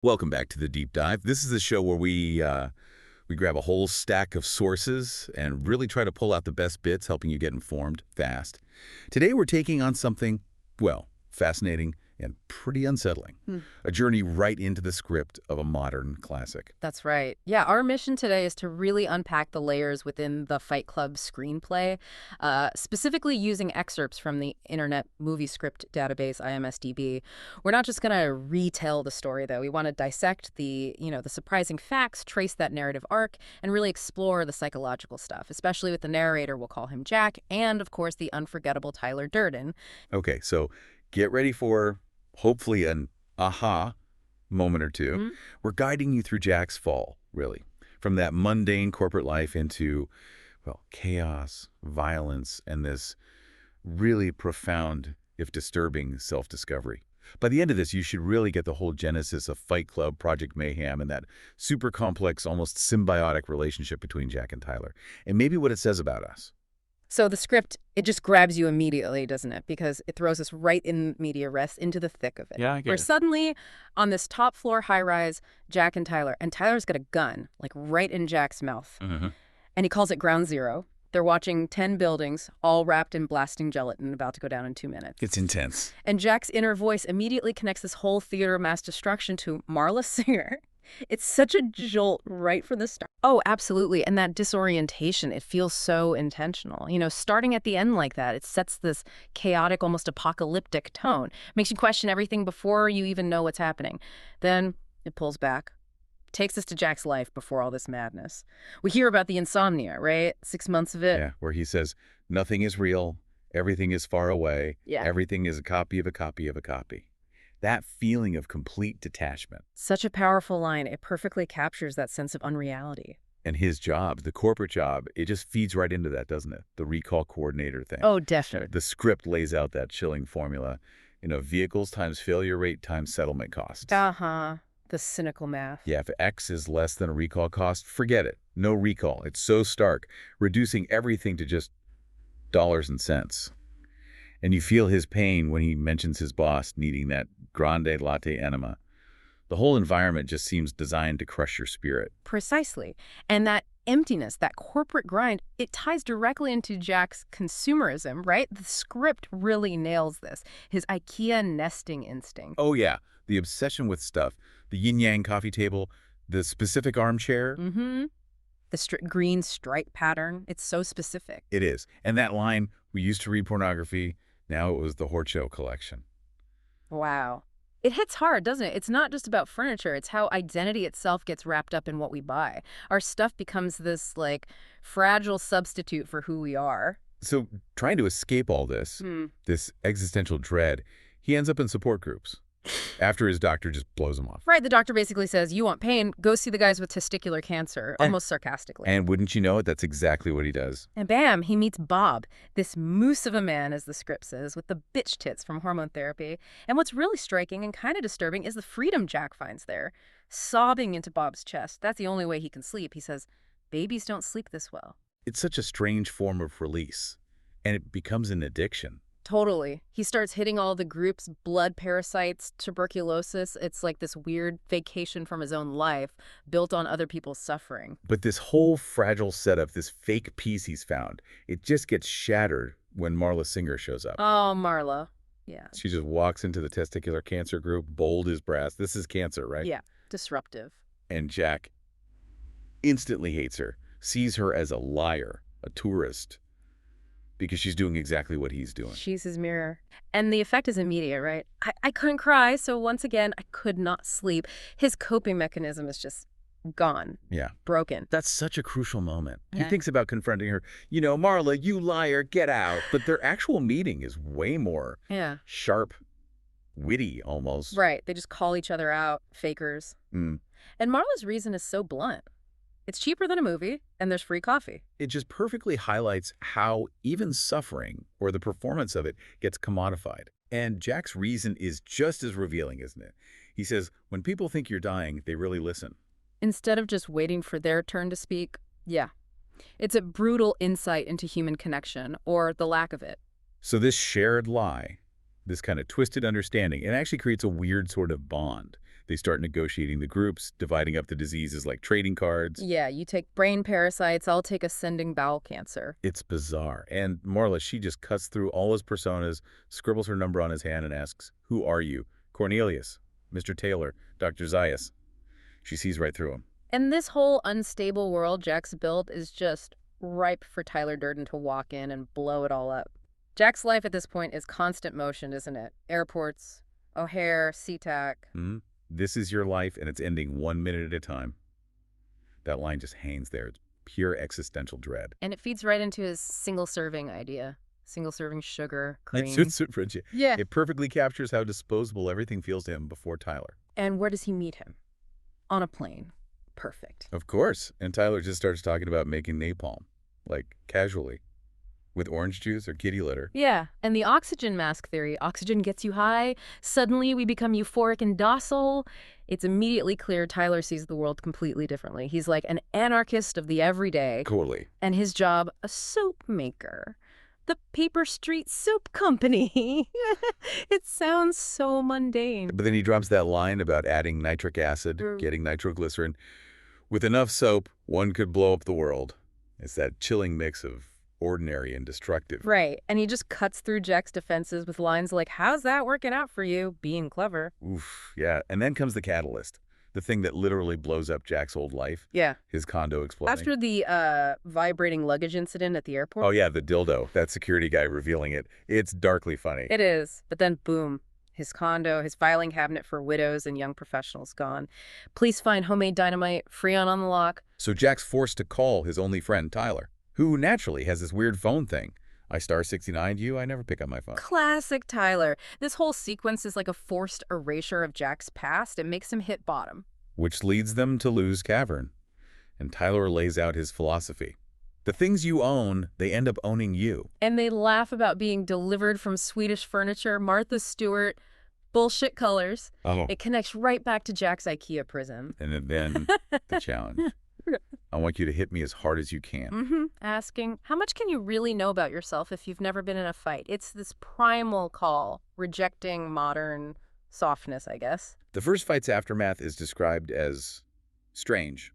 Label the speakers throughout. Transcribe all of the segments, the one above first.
Speaker 1: Welcome back to the Deep Dive. This is the show where we grab a whole stack of sources and really try to pull out the best bits, helping you get informed fast. Today we're taking on something, well, fascinating and pretty unsettling.
Speaker 2: Hmm.
Speaker 1: A journey right into the script of a modern classic.
Speaker 2: That's right. Yeah, our mission today is to really unpack the layers within the Fight Club screenplay, specifically using excerpts from the Internet Movie Script Database, IMSDB. We're not just going to retell the story, though. We want to dissect the surprising facts, trace that narrative arc, and really explore the psychological stuff, especially with the narrator, we'll call him Jack, and, of course, the unforgettable Tyler Durden.
Speaker 1: Okay, so get ready for, hopefully, an aha moment or two.
Speaker 2: Mhm.
Speaker 1: We're guiding you through Jack's fall, really, from that mundane corporate life into, well, chaos, violence, and this really profound, if disturbing, self-discovery. By the end of this, you should really get the whole genesis of Fight Club, Project Mayhem, and that super complex, almost symbiotic relationship between Jack and Tyler, and maybe what it says about us.
Speaker 2: So the script, it just grabs you immediately, doesn't it? Because it throws us right in media res into the thick of it.
Speaker 3: Yeah, I
Speaker 2: Where
Speaker 3: get it.
Speaker 2: suddenly, on this top floor high rise, Jack and Tyler's got a gun, like right in Jack's mouth.
Speaker 1: Mm-hmm.
Speaker 2: And he calls it Ground Zero. They're watching 10 buildings, all wrapped in blasting gelatin, about to go down in 2 minutes.
Speaker 1: It's intense.
Speaker 2: And Jack's inner voice immediately connects this whole theater of mass destruction to Marla Singer. It's such a jolt right from the start. Oh, absolutely. And that disorientation, it feels so intentional. Starting at the end like that, it sets this chaotic, almost apocalyptic tone. Makes you question everything before you even know what's happening. Then it pulls back. Takes us to Jack's life before all this madness. We hear about the insomnia, right? 6 months of it.
Speaker 1: Yeah, where he says, nothing is real, everything is far away,
Speaker 2: Yeah.
Speaker 1: everything is a copy of a copy of a copy. That feeling of complete detachment.
Speaker 2: Such a powerful line. It perfectly captures that sense of unreality.
Speaker 1: And his job, the corporate job, it just feeds right into that, doesn't it? The recall coordinator thing.
Speaker 2: Oh, definitely.
Speaker 1: The script lays out that chilling formula. Vehicles times failure rate times settlement cost.
Speaker 2: Uh-huh. The cynical math.
Speaker 1: Yeah, if X is less than a recall cost, forget it. No recall. It's so stark, reducing everything to just dollars and cents. And you feel his pain when he mentions his boss needing that grande latte enema. The whole environment just seems designed to crush your spirit.
Speaker 2: Precisely. And that emptiness, that corporate grind, it ties directly into Jack's consumerism, right? The script really nails this. His IKEA nesting instinct.
Speaker 1: Oh yeah, the obsession with stuff. The yin-yang coffee table, the specific armchair.
Speaker 2: Mm-hmm. The green stripe pattern, it's so specific.
Speaker 1: It is. And that line, we used to read pornography, now it was the Horcho collection.
Speaker 2: Wow. It hits hard, doesn't it? It's not just about furniture. It's how identity itself gets wrapped up in what we buy. Our stuff becomes this, fragile substitute for who we are.
Speaker 1: So trying to escape all this, this existential dread, he ends up in support groups after his doctor just blows him off.
Speaker 2: Right, the doctor basically says, you want pain, go see the guys with testicular cancer, almost sarcastically.
Speaker 1: And wouldn't you know it, that's exactly what he does.
Speaker 2: And bam, he meets Bob, this moose of a man, as the script says, with the bitch tits from hormone therapy. And what's really striking and kind of disturbing is the freedom Jack finds there. Sobbing into Bob's chest. That's the only way he can sleep. He says, babies don't sleep this well.
Speaker 1: It's such a strange form of release, and it becomes an addiction.
Speaker 2: Totally. He starts hitting all the groups, blood parasites, tuberculosis. It's like this weird vacation from his own life, built on other people's suffering.
Speaker 1: But this whole fragile setup, this fake peace he's found, it just gets shattered when Marla Singer shows up.
Speaker 2: Oh, Marla. Yeah.
Speaker 1: She just walks into the testicular cancer group, bold as brass. This is cancer, right?
Speaker 2: Yeah. Disruptive.
Speaker 1: And Jack instantly hates her, sees her as a liar, a tourist, because she's doing exactly what he's doing.
Speaker 2: She's his mirror. And the effect is immediate, right? I couldn't cry, so once again, I could not sleep. His coping mechanism is just gone.
Speaker 1: Yeah.
Speaker 2: Broken.
Speaker 1: That's such a crucial moment. He
Speaker 2: Yeah.
Speaker 1: thinks about confronting her, Marla, you liar, get out. But their actual meeting is way more
Speaker 2: Yeah.
Speaker 1: sharp, witty almost.
Speaker 2: Right. They just call each other out, fakers.
Speaker 1: Mm.
Speaker 2: And Marla's reason is so blunt. It's cheaper than a movie, and there's free coffee.
Speaker 1: It just perfectly highlights how even suffering, or the performance of it, gets commodified. And Jack's reason is just as revealing, isn't it? He says, when people think you're dying, they really listen.
Speaker 2: Instead of just waiting for their turn to speak, yeah. It's a brutal insight into human connection, or the lack of it.
Speaker 1: So this shared lie, this kind of twisted understanding, it actually creates a weird sort of bond. They start negotiating the groups, dividing up the diseases like trading cards.
Speaker 2: Yeah, you take brain parasites, I'll take ascending bowel cancer.
Speaker 1: It's bizarre. And Marla, she just cuts through all his personas, scribbles her number on his hand, and asks, "Who are you?" "Cornelius, Mr. Taylor, Dr. Zayas." She sees right through him.
Speaker 2: And this whole unstable world Jack's built is just ripe for Tyler Durden to walk in and blow it all up. Jack's life at this point is constant motion, isn't it? Airports, O'Hare, SeaTac.
Speaker 1: This is your life, and it's ending 1 minute at a time. That line just hangs there. It's pure existential dread.
Speaker 2: And it feeds right into his single-serving idea. Single-serving sugar, cream.
Speaker 1: Yeah. It perfectly captures how disposable everything feels to him before Tyler.
Speaker 2: And where does he meet him? On a plane. Perfect.
Speaker 1: Of course. And Tyler just starts talking about making napalm, like casually, with orange juice or kitty litter.
Speaker 2: Yeah, and the oxygen mask theory. Oxygen gets you high. Suddenly we become euphoric and docile. It's immediately clear Tyler sees the world completely differently. He's like an anarchist of the everyday.
Speaker 1: Totally.
Speaker 2: And his job, a soap maker. The Paper Street Soap Company. It sounds so mundane.
Speaker 1: But then he drops that line about adding nitric acid, getting nitroglycerin. With enough soap, one could blow up the world. It's that chilling mix of ordinary and destructive.
Speaker 2: Right, and he just cuts through Jack's defenses with lines like, "How's that working out for you, being clever?"
Speaker 1: Oof, yeah. And then comes the catalyst, the thing that literally blows up Jack's old life.
Speaker 2: Yeah.
Speaker 1: His condo exploding.
Speaker 2: After the vibrating luggage incident at the airport.
Speaker 1: Oh, yeah, the dildo, that security guy revealing it. It's darkly funny.
Speaker 2: It is, but then boom. His condo, his filing cabinet for widows and young professionals gone. Police find homemade dynamite, Freon on the lock.
Speaker 1: So Jack's forced to call his only friend, Tyler, who naturally has this weird phone thing. I star 69 you, I never pick up my phone.
Speaker 2: Classic Tyler. This whole sequence is like a forced erasure of Jack's past. It makes him hit bottom.
Speaker 1: Which leads them to Lou's Cavern. And Tyler lays out his philosophy. The things you own, they end up owning you.
Speaker 2: And they laugh about being delivered from Swedish furniture, Martha Stewart, bullshit colors.
Speaker 1: Oh.
Speaker 2: It connects right back to Jack's IKEA prism.
Speaker 1: And then the challenge. I want you to hit me as hard as you can.
Speaker 2: Asking, how much can you really know about yourself if you've never been in a fight? It's this primal call, rejecting modern softness, I guess.
Speaker 1: The first fight's aftermath is described as strange,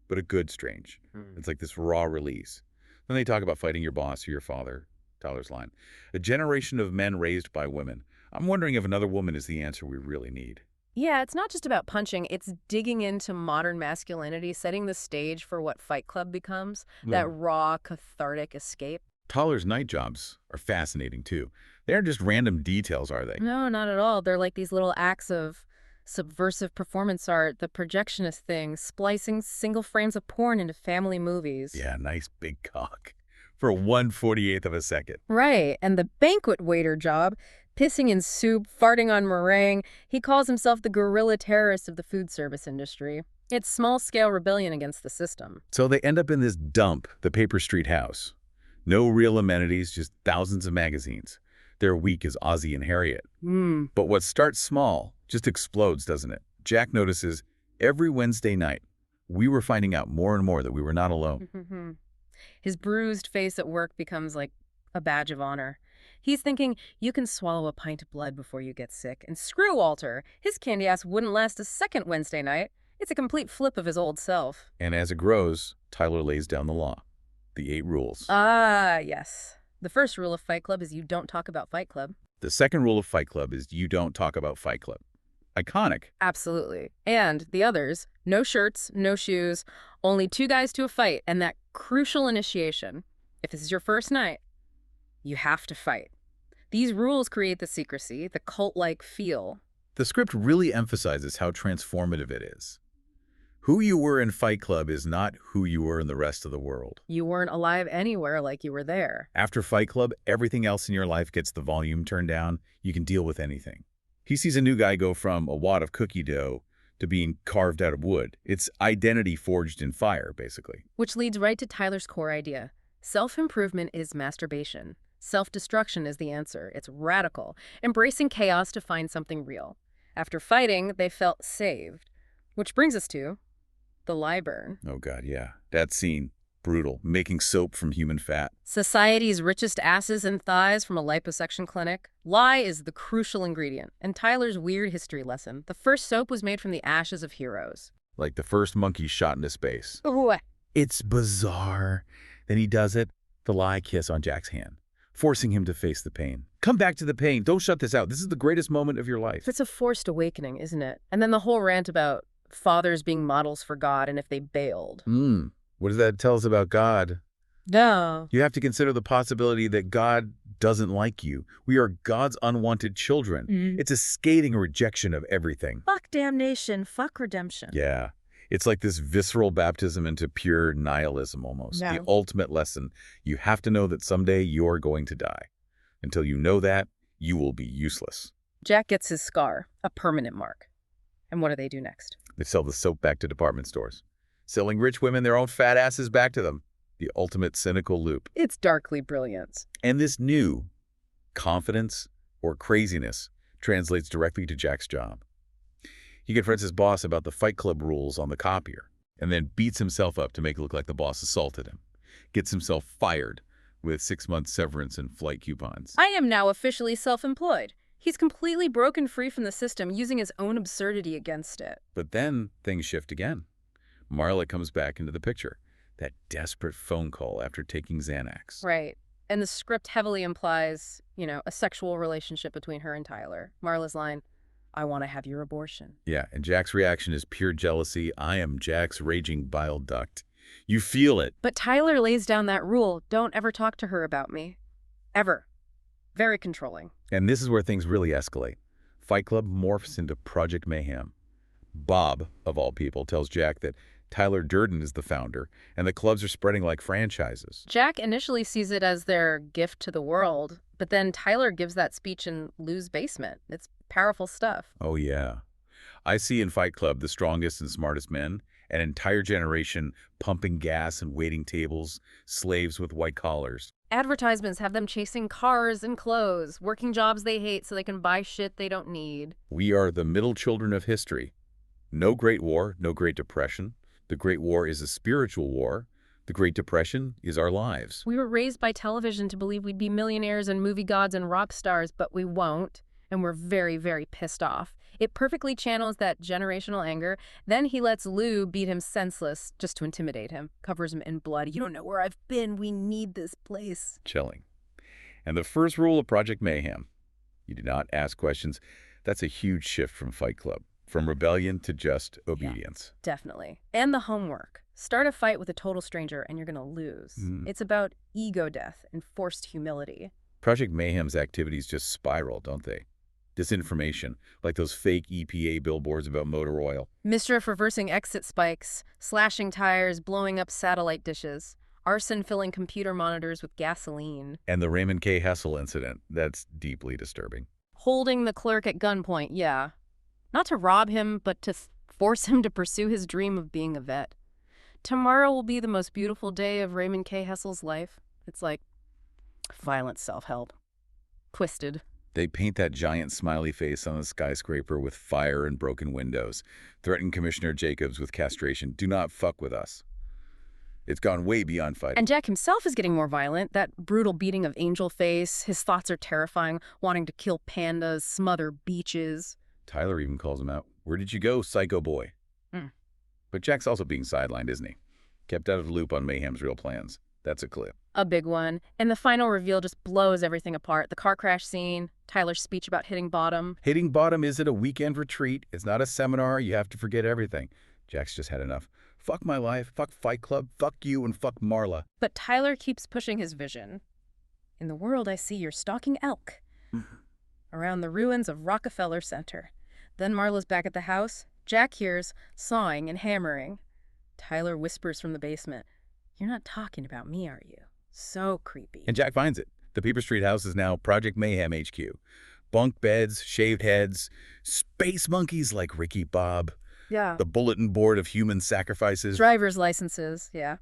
Speaker 1: but a good strange. It's like this raw release. Then they talk about fighting your boss or your father, Tyler's line. A generation of men raised by women. I'm wondering if another woman is the answer we really need.
Speaker 2: Yeah, it's not just about punching. It's digging into modern masculinity, setting the stage for what Fight Club becomes, that raw, cathartic escape.
Speaker 1: Tyler's night jobs are fascinating, too. They aren't just random details, are they?
Speaker 2: No, not at all. They're like these little acts of subversive performance art, the projectionist thing, splicing single frames of porn into family movies.
Speaker 1: Yeah, nice big cock. For 1/48th of a second.
Speaker 2: Right, and the banquet waiter job, pissing in soup, farting on meringue. He calls himself the guerrilla terrorist of the food service industry. It's small-scale rebellion against the system.
Speaker 1: So they end up in this dump, the Paper Street house. No real amenities, just thousands of magazines. Their week is Ozzie and Harriet. But what starts small just explodes, doesn't it? Jack notices every Wednesday night, we were finding out more and more that we were not alone.
Speaker 2: His bruised face at work becomes like a badge of honor. He's thinking, you can swallow a pint of blood before you get sick. And screw Walter. His candy ass wouldn't last a second Wednesday night. It's a complete flip of his old self.
Speaker 1: And as it grows, Tyler lays down the law. The 8 rules.
Speaker 2: Ah, yes. The first rule of Fight Club is you don't talk about Fight Club.
Speaker 1: The second rule of Fight Club is you don't talk about Fight Club. Iconic.
Speaker 2: Absolutely. And the others, no shirts, no shoes, only 2 guys to a fight, and that crucial initiation. If this is your first night, you have to fight. These rules create the secrecy, the cult-like feel.
Speaker 1: The script really emphasizes how transformative it is. Who you were in Fight Club is not who you were in the rest of the world.
Speaker 2: You weren't alive anywhere like you were there.
Speaker 1: After Fight Club, everything else in your life gets the volume turned down. You can deal with anything. He sees a new guy go from a wad of cookie dough to being carved out of wood. It's identity forged in fire, basically.
Speaker 2: Which leads right to Tyler's core idea. Self-improvement is masturbation. Self-destruction is the answer. It's radical, embracing chaos to find something real. After fighting, they felt saved. Which brings us to the Liburn.
Speaker 1: Oh, God, yeah. That scene. Brutal. Making soap from human fat.
Speaker 2: Society's richest asses and thighs from a liposuction clinic. Lye is the crucial ingredient. And Tyler's weird history lesson. The first soap was made from the ashes of heroes.
Speaker 1: Like the first monkey shot into space.
Speaker 2: Ooh.
Speaker 1: It's bizarre. Then he does it, the lie kiss on Jack's hand, forcing him to face the pain. Come back to the pain. Don't shut this out. This is the greatest moment of your life.
Speaker 2: It's a forced awakening, isn't it? And then the whole rant about fathers being models for God and if they bailed.
Speaker 1: What does that tell us about God?
Speaker 2: No.
Speaker 1: You have to consider the possibility that God doesn't like you. We are God's unwanted children. It's a scathing rejection of everything.
Speaker 2: Fuck damnation, fuck redemption.
Speaker 1: Yeah. It's like this visceral baptism into pure nihilism almost.
Speaker 2: Yeah.
Speaker 1: The ultimate lesson. You have to know that someday you're going to die. Until you know that, you will be useless.
Speaker 2: Jack gets his scar, a permanent mark. And what do they do next?
Speaker 1: They sell the soap back to department stores, selling rich women their own fat asses back to them. The ultimate cynical loop.
Speaker 2: It's darkly brilliant.
Speaker 1: And this new confidence or craziness translates directly to Jack's job. He confronts his boss about the Fight Club rules on the copier and then beats himself up to make it look like the boss assaulted him. Gets himself fired with 6-month severance and flight coupons.
Speaker 2: I am now officially self-employed. He's completely broken free from the system, using his own absurdity against it.
Speaker 1: But then things shift again. Marla comes back into the picture. That desperate phone call after taking Xanax.
Speaker 2: Right. And the script heavily implies, a sexual relationship between her and Tyler. Marla's line, I want to have your abortion.
Speaker 1: Yeah, and Jack's reaction is pure jealousy. I am Jack's raging bile duct. You feel it.
Speaker 2: But Tyler lays down that rule, don't ever talk to her about me. Ever. Very controlling.
Speaker 1: And this is where things really escalate. Fight Club morphs into Project Mayhem. Bob, of all people, tells Jack that Tyler Durden is the founder, and the clubs are spreading like franchises.
Speaker 2: Jack initially sees it as their gift to the world, but then Tyler gives that speech in Lou's basement. It's powerful stuff.
Speaker 1: Oh, yeah. I see in Fight Club the strongest and smartest men, an entire generation pumping gas and waiting tables, slaves with white collars.
Speaker 2: Advertisements have them chasing cars and clothes, working jobs they hate so they can buy shit they don't need.
Speaker 1: We are the middle children of history. No Great War, no Great Depression. The Great War is a spiritual war. The Great Depression is our lives.
Speaker 2: We were raised by television to believe we'd be millionaires and movie gods and rock stars, but we won't. And we're very, very pissed off. It perfectly channels that generational anger. Then he lets Lou beat him senseless just to intimidate him. Covers him in blood. You don't know where I've been. We need this place.
Speaker 1: Chilling. And the first rule of Project Mayhem. You do not ask questions. That's a huge shift from Fight Club. From rebellion to just obedience.
Speaker 2: Yeah, definitely. And the homework. Start a fight with a total stranger and you're going to lose. It's about ego death and forced humility.
Speaker 1: Project Mayhem's activities just spiral, don't they? Disinformation, like those fake EPA billboards about motor oil.
Speaker 2: Mischief reversing exit spikes, slashing tires, blowing up satellite dishes, arson filling computer monitors with gasoline.
Speaker 1: And the Raymond K. Hessel incident, that's deeply disturbing.
Speaker 2: Holding the clerk at gunpoint, yeah. Not to rob him, but to force him to pursue his dream of being a vet. Tomorrow will be the most beautiful day of Raymond K. Hessel's life. It's like violent self-help. Twisted.
Speaker 1: They paint that giant smiley face on the skyscraper with fire and broken windows, threaten Commissioner Jacobs with castration. Do not fuck with us. It's gone way beyond fighting.
Speaker 2: And Jack himself is getting more violent. That brutal beating of Angel Face. His thoughts are terrifying, wanting to kill pandas, smother beaches.
Speaker 1: Tyler even calls him out. Where did you go, psycho boy? But Jack's also being sidelined, isn't he? Kept out of the loop on Mayhem's real plans. That's a clip.
Speaker 2: A big one. And the final reveal just blows everything apart. The car crash scene, Tyler's speech about hitting bottom.
Speaker 1: Hitting bottom isn't a weekend retreat. It's not a seminar. You have to forget everything. Jack's just had enough. Fuck my life, fuck Fight Club, fuck you, and fuck Marla.
Speaker 2: But Tyler keeps pushing his vision. In the world, I see you're stalking elk. Around the ruins of Rockefeller Center. Then Marla's back at the house. Jack hears sawing and hammering. Tyler whispers from the basement, "You're not talking about me, are you?" So creepy.
Speaker 1: And Jack finds it. The Peeper Street house is now Project Mayhem HQ. Bunk beds, shaved heads, space monkeys like Ricky Bob.
Speaker 2: Yeah.
Speaker 1: The bulletin board of human sacrifices.
Speaker 2: Driver's licenses, yeah.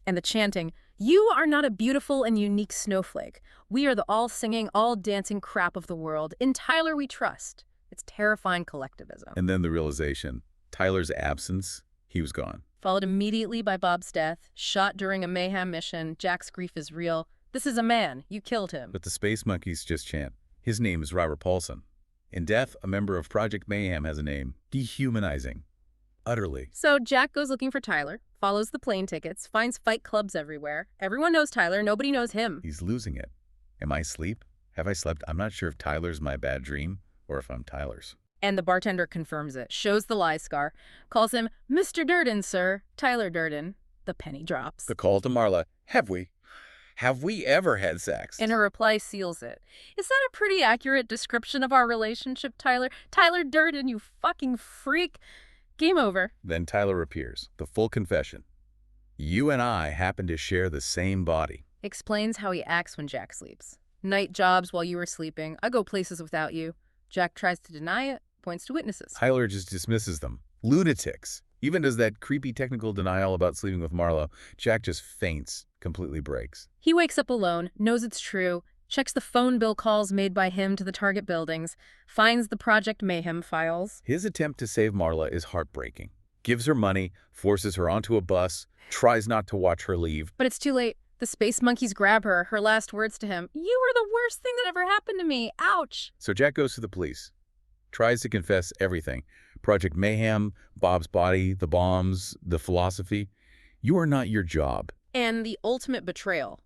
Speaker 2: And the chanting, "You are not a beautiful and unique snowflake. We are the all-singing, all-dancing crap of the world. In Tyler we trust." It's terrifying collectivism.
Speaker 1: And then the realization, Tyler's absence, he was gone.
Speaker 2: followed immediately by Bob's death, shot during a mayhem mission. Jack's grief is real. This is a man. You killed him.
Speaker 1: But the space monkeys just chant. His name is Robert Paulson. In death, a member of Project Mayhem has a name. Dehumanizing. Utterly.
Speaker 2: So Jack goes looking for Tyler, follows the plane tickets, finds fight clubs everywhere. Everyone knows Tyler. Nobody knows him.
Speaker 1: He's losing it. Am I asleep? Have I slept? I'm not sure if Tyler's my bad dream or if I'm Tyler's.
Speaker 2: And the bartender confirms it, shows the lie scar, calls him Mr. Durden, sir. Tyler Durden. The penny drops.
Speaker 1: The call to Marla. Have we? Have we ever had sex?
Speaker 2: And her reply seals it. Is that a pretty accurate description of our relationship, Tyler? Tyler Durden, you fucking freak. Game over.
Speaker 1: Then Tyler appears. The full confession. You and I happen to share the same body.
Speaker 2: Explains how he acts when Jack sleeps. Night jobs while you were sleeping. I go places without you. Jack tries to deny it, points to witnesses.
Speaker 1: Tyler just dismisses them. Lunatics. Even does that creepy technical denial about sleeping with Marla. Jack just faints, completely breaks.
Speaker 2: He wakes up alone, knows it's true, checks the phone bill calls made by him to the target buildings, finds the Project Mayhem files.
Speaker 1: His attempt to save Marla is heartbreaking. Gives her money, forces her onto a bus, tries not to watch her leave.
Speaker 2: But it's too late. The space monkeys grab her. Her last words to him, "You were the worst thing that ever happened to me. Ouch."
Speaker 1: So Jack goes to the police. Tries to confess everything. Project Mayhem, Bob's body, the bombs, the philosophy. You are not your job.
Speaker 2: And the ultimate betrayal.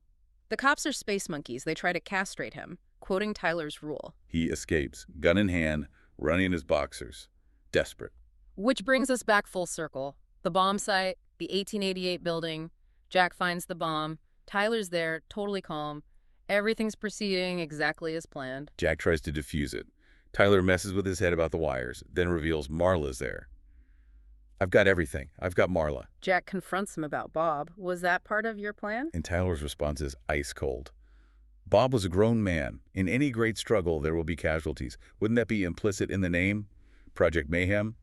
Speaker 2: The cops are space monkeys. They try to castrate him, quoting Tyler's rule.
Speaker 1: He escapes, gun in hand, running in his boxers. Desperate.
Speaker 2: Which brings us back full circle. The bomb site, the 1888 building. Jack finds the bomb. Tyler's there, totally calm. Everything's proceeding exactly as planned.
Speaker 1: Jack tries to defuse it. Tyler messes with his head about the wires, then reveals Marla's there. I've got everything. I've got Marla.
Speaker 2: Jack confronts him about Bob. Was that part of your plan?
Speaker 1: And Tyler's response is ice cold. Bob was a grown man. In any great struggle, there will be casualties. Wouldn't that be implicit in the name? Project Mayhem?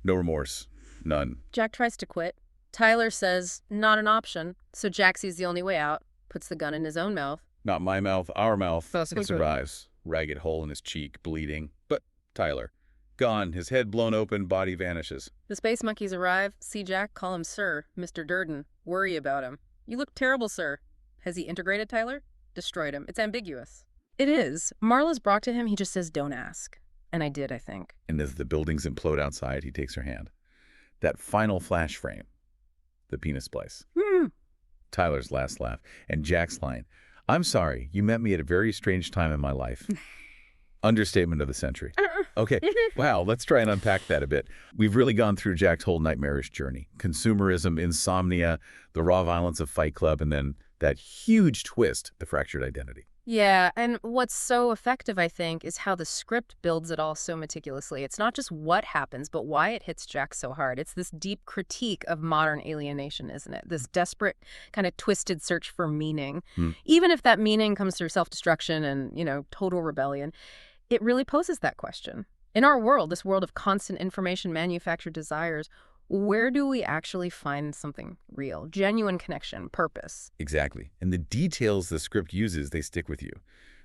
Speaker 1: No remorse. None.
Speaker 2: Jack tries to quit. Tyler says, not an option. So Jack sees the only way out, puts the gun in his own mouth.
Speaker 1: Not my mouth, our mouth.
Speaker 2: That's
Speaker 1: It survives. Ragged hole in his cheek, bleeding. But Tyler, gone. His head blown open, body vanishes.
Speaker 2: The space monkeys arrive, see Jack, call him Sir, Mr. Durden, worry about him. You look terrible, sir. Has he integrated Tyler? Destroyed him. It's ambiguous. It is. Marla's brought to him, he just says, don't ask. And I did, I think.
Speaker 1: And as the buildings implode outside, he takes her hand. That final flash frame. The penis splice. Tyler's last laugh. And Jack's line. I'm sorry, you met me at a very strange time in my life. Understatement of the century. Okay, wow, let's try and unpack that a bit. We've really gone through Jack's whole nightmarish journey. Consumerism, insomnia, the raw violence of Fight Club, and then that huge twist, the fractured identity.
Speaker 2: Yeah, and what's so effective, I think, is how the script builds it all so meticulously. It's not just what happens, but why it hits Jack so hard. It's this deep critique of modern alienation, isn't it? This desperate, kind of twisted search for meaning. Even if that meaning comes through self-destruction and, total rebellion, it really poses that question. In our world, this world of constant information manufactured desires, where do we actually find something real, genuine connection, purpose?
Speaker 1: Exactly. And the details the script uses, they stick with you.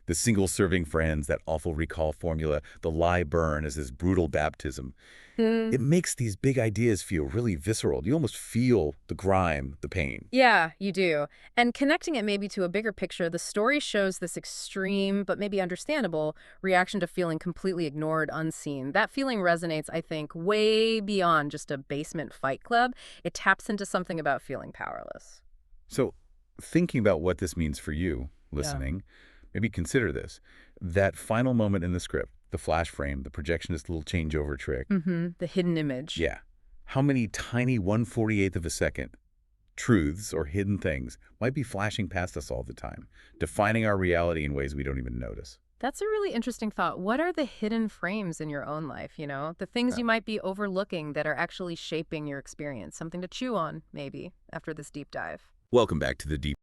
Speaker 1: The single-serving friends, that awful recall formula, the lie burn as this brutal baptism. It makes these big ideas feel really visceral. You almost feel the grime, the pain.
Speaker 2: Yeah, you do. And connecting it maybe to a bigger picture, the story shows this extreme, but maybe understandable, reaction to feeling completely ignored, unseen. That feeling resonates, I think, way beyond just a basement fight club. It taps into something about feeling powerless.
Speaker 1: So thinking about what this means for you, listening, maybe consider this. That final moment in the script, the flash frame, the projectionist little changeover trick.
Speaker 2: The hidden image.
Speaker 1: Yeah. How many tiny 1/48th of a second truths or hidden things might be flashing past us all the time, defining our reality in ways we don't even notice?
Speaker 2: That's a really interesting thought. What are the hidden frames in your own life, The things you might be overlooking that are actually shaping your experience? Something to chew on, maybe, after this deep dive.
Speaker 1: Welcome back to the Deep